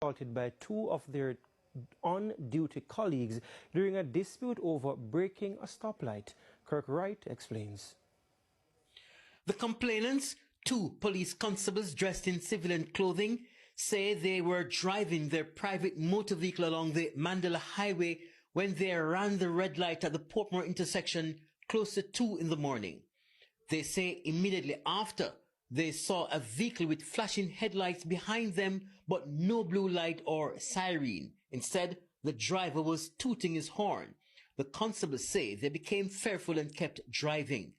assaulted by two of their on-duty colleagues during a dispute over breaking a stoplight. Kirk Wright explains. The complainants, two police constables dressed in civilian clothing, say they were driving their private motor vehicle along the Mandela Highway when they ran the red light at the Portmore intersection close to 2 in the morning. They say immediately after, they saw a vehicle with flashing headlights behind them, but no blue light or siren. Instead, the driver was tooting his horn. The constables say they became fearful and kept driving.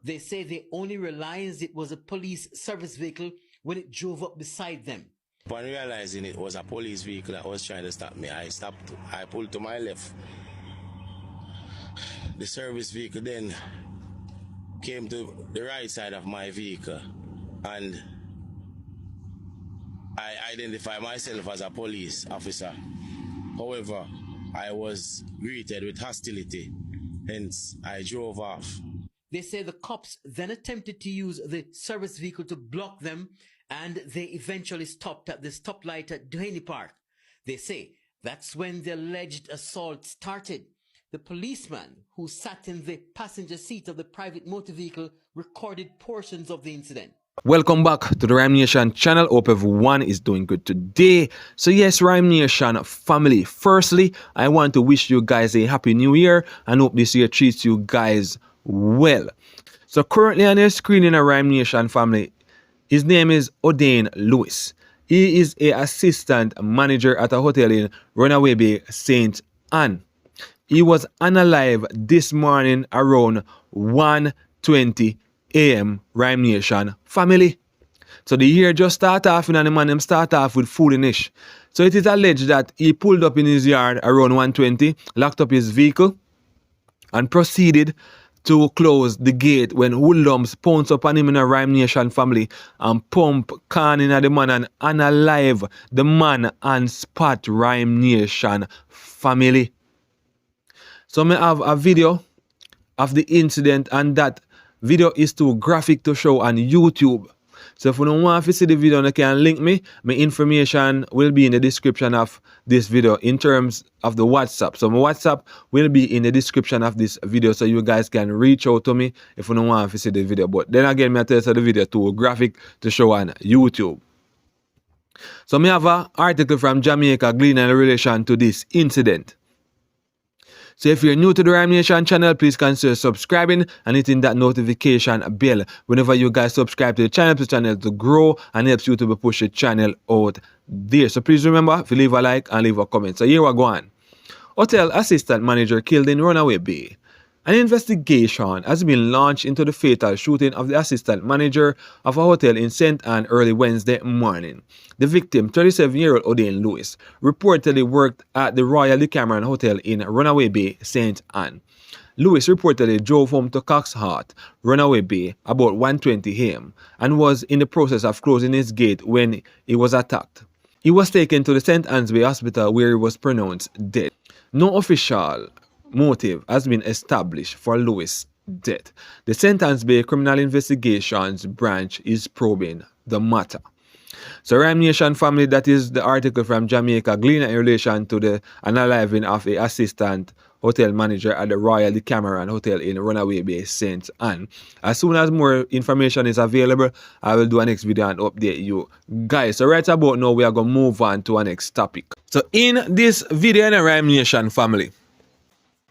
They say they only realized it was a police service vehicle when it drove up beside them. Upon realizing it was a police vehicle that was trying to stop me, I stopped. I pulled to my left. The service vehicle then came to the right side of my vehicle, and I identified myself as a police officer. However, I was greeted with hostility, hence I drove off. They say the cops then attempted to use the service vehicle to block them, and they eventually stopped at the stoplight at Duhaney Park. They say that's when the alleged assault started. The policeman who sat in the passenger seat of the private motor vehicle recorded portions of the incident. Welcome back to the Ryme Nation channel. Hope everyone is doing good today. So yes, Ryme Nation family, firstly, I want to wish you guys a happy new year and hope this year treats you guys well. So currently on your screen in a Ryme Nation family, his name is O'Dane Lewis. He is a assistant manager at a hotel in Runaway Bay, St. Anne. He was unalive this morning around 1:20 a.m. Ryme Nation family. So the year just start off and the man them start off with foolishness. So it is alleged that he pulled up in his yard around 1:20, locked up his vehicle, and proceeded to close the gate when hoodlums pounced upon him in a Ryme Nation family and pump can in the man and unalive the man and spot Ryme Nation family. So I have a video of the incident, and that video is too graphic to show on YouTube. So if you don't want to see the video, you can link me. My information will be in the description of this video in terms of the WhatsApp. So my WhatsApp will be in the description of this video, so you guys can reach out to me if you don't want to see the video. But then again, I tell you the video too graphic to show on YouTube. So I have an article from Jamaica Gleaner in relation to this incident. So if you're new to the Ryme Nation channel, please consider subscribing and hitting that notification bell. Whenever you guys subscribe to the channel to grow and helps you to push the channel out there. So please remember to leave a like and leave a comment. So here we go on. Hotel assistant manager killed in Runaway Bay. An investigation has been launched into the fatal shooting of the assistant manager of a hotel in St. Anne early Wednesday morning. The victim, 37-year-old O'Dane Lewis, reportedly worked at the Royal Decameron Hotel in Runaway Bay, St. Anne. Lewis reportedly drove home to Cox Hart, Runaway Bay, about 1:20 a.m. and was in the process of closing his gate when he was attacked. He was taken to the St. Anne's Bay Hospital where he was pronounced dead. No official motive has been established for Lewis' death. The St. Anne's Bay Criminal Investigations Branch is probing the matter. So Ryme Nation family, that is the article from Jamaica Gleaner in relation to the unaliving of a assistant hotel manager at the Royal Decameron Hotel in Runaway Bay, St. Anne. As soon as more information is available, I will do a next video and update you guys. So right about now, we are going to move on to our next topic. So in this video in the Ryme Nation family,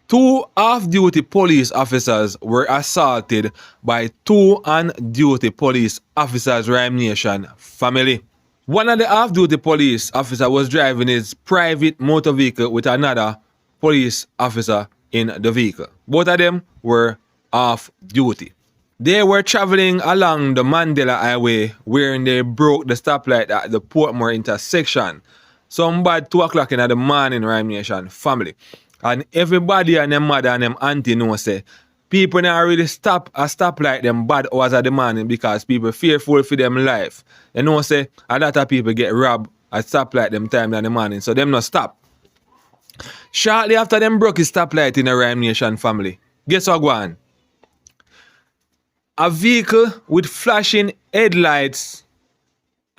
two off-duty police officers were assaulted by two on-duty police officers, Ryme Nation family. One of the off-duty police officers was driving his private motor vehicle with another police officer in the vehicle. Both of them were off-duty. They were traveling along the Mandela Highway where they broke the stoplight at the Portmore intersection. Some bad 2 o'clock in the morning, Ryme Nation family. And everybody and them mother and them auntie know say people now really stop a stoplight them bad hours of the morning because people fearful for them life. You know say a lot of people get robbed at stoplight them time in the morning, so them not stop. Shortly after them broke his stoplight in the Ryme Nation family, guess what go on? A vehicle with flashing headlights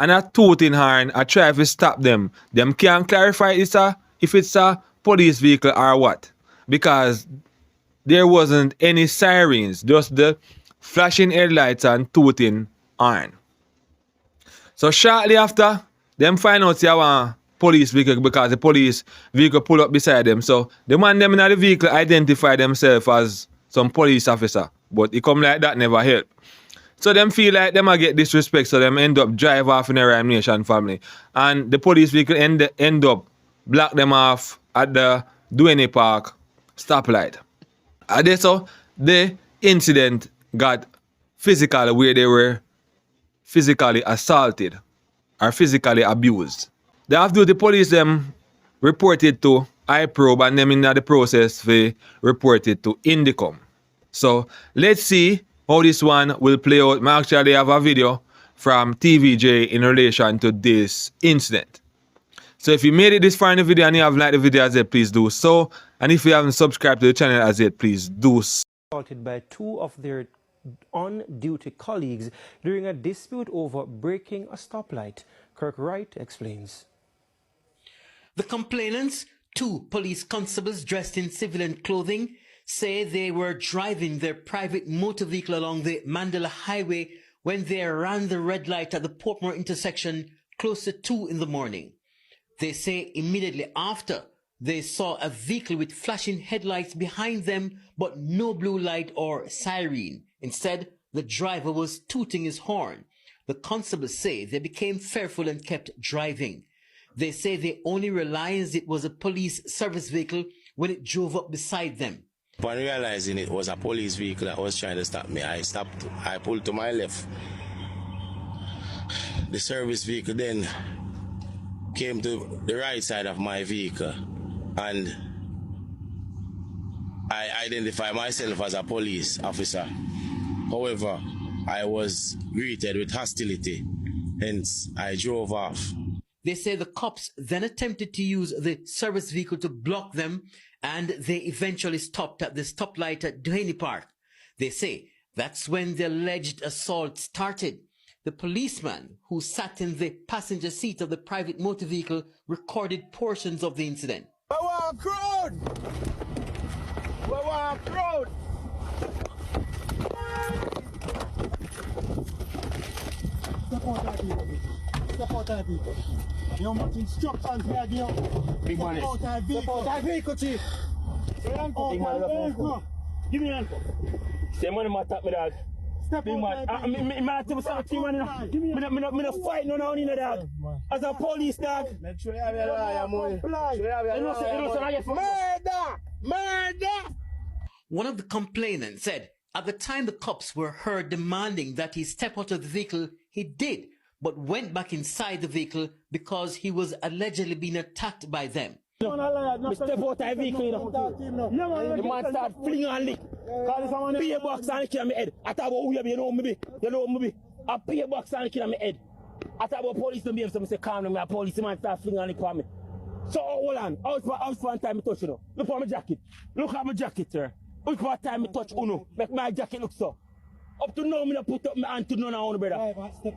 and a tooting horn I try to stop them. Them can't clarify if it's a police vehicle or what. Because there wasn't any sirens, just the flashing headlights and tooting horn. So shortly after, them find out you want police vehicle because the police vehicle pull up beside them. So the man them in the vehicle identify themselves as some police officer. But it come like that never help. So them feel like them a get disrespect, so them end up drive off in the Ryme Nation family. And the police vehicle end up block them off at the Duhaney Park stoplight. And so the incident got physical, where they were physically assaulted or physically abused. The off-duty police them reported to iProbe, and them in the process they reported to Indicom. So let's see how this one will play out. I actually have a video from TVJ in relation to this incident. So if you made it this far in the video and you have liked the video as yet, please do so. And if you haven't subscribed to the channel as yet, please do so. Assaulted by two of their on-duty colleagues during a dispute over breaking a stoplight. Kirk Wright explains. The complainants, two police constables dressed in civilian clothing, say they were driving their private motor vehicle along the Mandela Highway when they ran the red light at the Portmore intersection close to 2 in the morning. They say immediately after, they saw a vehicle with flashing headlights behind them, but no blue light or siren. Instead, the driver was tooting his horn. The constables say they became fearful and kept driving. They say they only realized it was a police service vehicle when it drove up beside them. Upon realizing it was a police vehicle that was trying to stop me, I stopped. I pulled to my left. The service vehicle then came to the right side of my vehicle, and I identified myself as a police officer. However, I was greeted with hostility, hence I drove off. They say the cops then attempted to use the service vehicle to block them, and they eventually stopped at the stoplight at Duhaney Park. They say that's when the alleged assault started. The policeman who sat in the passenger seat of the private motor vehicle recorded portions of the incident. Step out of the vehicle. You know much instructions we are giving. Big man. Step out of the vehicle. Step out of the vehicle, chief. Give me an answer. Say money might tap me, dog. Step out of the vehicle. I might have something, man. Give me an answer. I'm not fighting no now, dog. As a police, dog. Make sure you have your lawyer, man. Murder! One of the complainants said at the time the cops were heard demanding that he step out of the vehicle, he did, but went back inside the vehicle because he was allegedly being attacked by them. Step out of the vehicle, you know. The man start flinging and lick. Pay a box and kill my head. I thought about who you know me. I pay a box and kill my head. I thought about police don't be able to say calm down. Police man start flinging and lick for me. So hold on. How's for time I touch you know? Look at my jacket. Look at my jacket, sir. Look what time I touch Uno. Make my jacket look so. Up to now, I don't put up my hand to none of brother.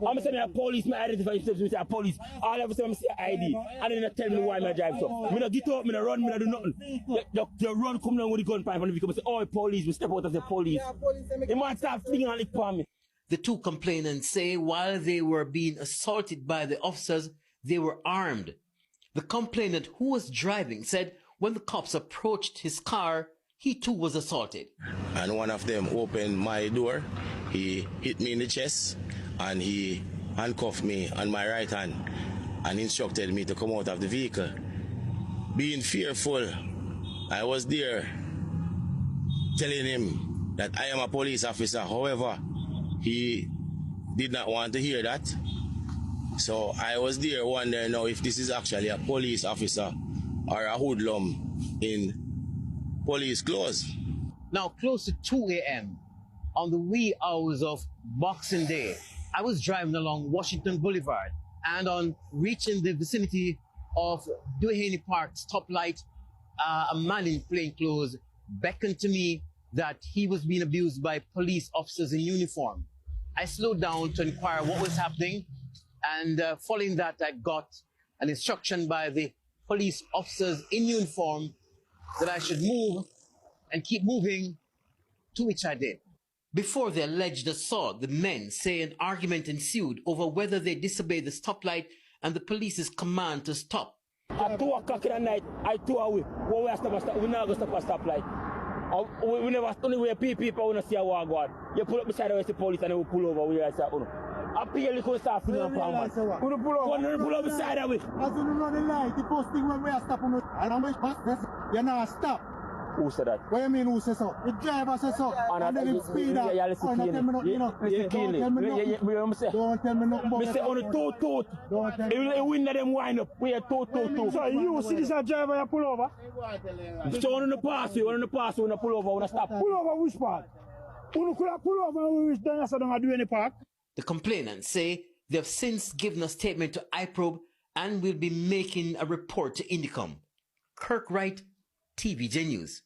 I'm saying a police, my identify myself, I say a police. All of a sudden, I say ID. And then they tell me why I drive so. I don't get up, I don't run, I don't do nothing. The run come down with the gun pipe and the vehicle. I say, oh, police, we step out of the police. They might start flinging and lick for me. The two complainants say while they were being assaulted by the officers, they were armed. The complainant who was driving said when the cops approached his car, he too was assaulted. And one of them opened my door. He hit me in the chest and he handcuffed me on my right hand and instructed me to come out of the vehicle. Being fearful, I was there telling him that I am a police officer. However, he did not want to hear that. So I was there wondering now if this is actually a police officer or a hoodlum in police clothes. Now, close to 2 a.m. on the wee hours of Boxing Day, I was driving along Washington Boulevard, and on reaching the vicinity of Duhaney Park stoplight, a man in plain clothes beckoned to me that he was being abused by police officers in uniform. I slowed down to inquire what was happening, And following that, I got an instruction by the police officers in uniform that I should move and keep moving, to which I did. Before the alleged assault, the men say an argument ensued over whether they disobeyed the stoplight and the police's command to stop. At 2 o'clock in the night, I told away. We are stop. We not go stop a stoplight. We never only where people want to see a war guard. You pull up beside the police and they will pull over. We are saying, I pay you to start feeling on pound. We pull up beside the way. As you know the light, the first thing when we are stopping, I don't wish past this. You not stop. Who said that? What do you mean who says so? The driver says so. And then it speed up. Yeah, listen to me. Don't tell me nothing. We say on the toot. You win them wind up. We are toot. So you see this driver you pull over? So on the pass, you want to pull over, want to stop. Pull over which part? You could pull over which then so don't do any park. The complainants say they have since given a statement to iProbe and will be making a report to Indicom. Kirk Wright, TVJ News.